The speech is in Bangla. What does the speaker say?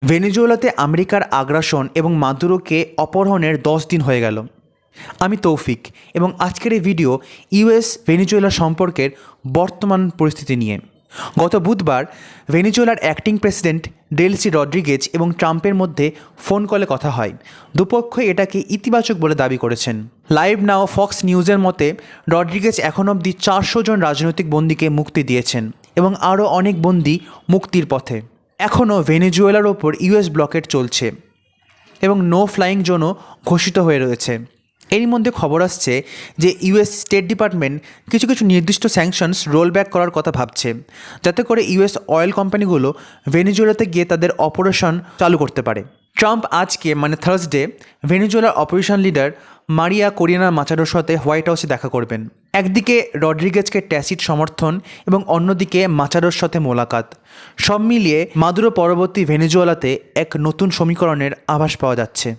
ভেনেজুয়েলাতে আমেরিকার আগ্রাসন এবং মাদুরোকে অপহরণের 10 দিন হয়ে গেল। আমি তৌফিক এবং আজকের এই ভিডিও ইউএস ভেনেজুয়েলা সম্পর্কের বর্তমান পরিস্থিতি নিয়ে। গত বুধবার ভেনেজুয়েলার অ্যাক্টিং প্রেসিডেন্ট ডেলসি রড্রিগেজ এবং ট্রাম্পের মধ্যে ফোন কলে কথা হয়। দুপক্ষই এটাকে ইতিবাচক বলে দাবি করেছেন। লাইভ নাও ফক্স নিউজের মতে রড্রিগেজ এখন অবধি 400 জন রাজনৈতিক বন্দীকে মুক্তি দিয়েছেন এবং আরও অনেক বন্দী মুক্তির পথে। এখনও ভেনেজুয়েলার ওপর ইউএস ব্লকেড চলছে এবং নো ফ্লাইং জোনও ঘোষিত হয়ে রয়েছে। এরই মধ্যে খবর আসছে যে ইউএস স্টেট ডিপার্টমেন্ট কিছু কিছু নির্দিষ্ট স্যাংশনস রোলব্যাক করার কথা ভাবছে, যাতে করে ইউএস অয়েল কোম্পানিগুলো ভেনেজুয়েলাতে গিয়ে তাদের অপারেশন চালু করতে পারে। ট্রাম্প আজকে থার্সডে ভেনেজুয়েলার অপারেশন লিডার মারিয়া কোরিয়ানা মাচাডোর সাথে হোয়াইট হাউসে দেখা করবেন। একদিকে রড্রিগেজকে ট্যাসিট সমর্থন এবং অন্যদিকে মাচাডোর সাথে মোলাকাত। সব মিলিয়ে মাদুরো পরবর্তী ভেনেজুয়েলাতে এক নতুন সমীকরণের আভাস পাওয়া যাচ্ছে।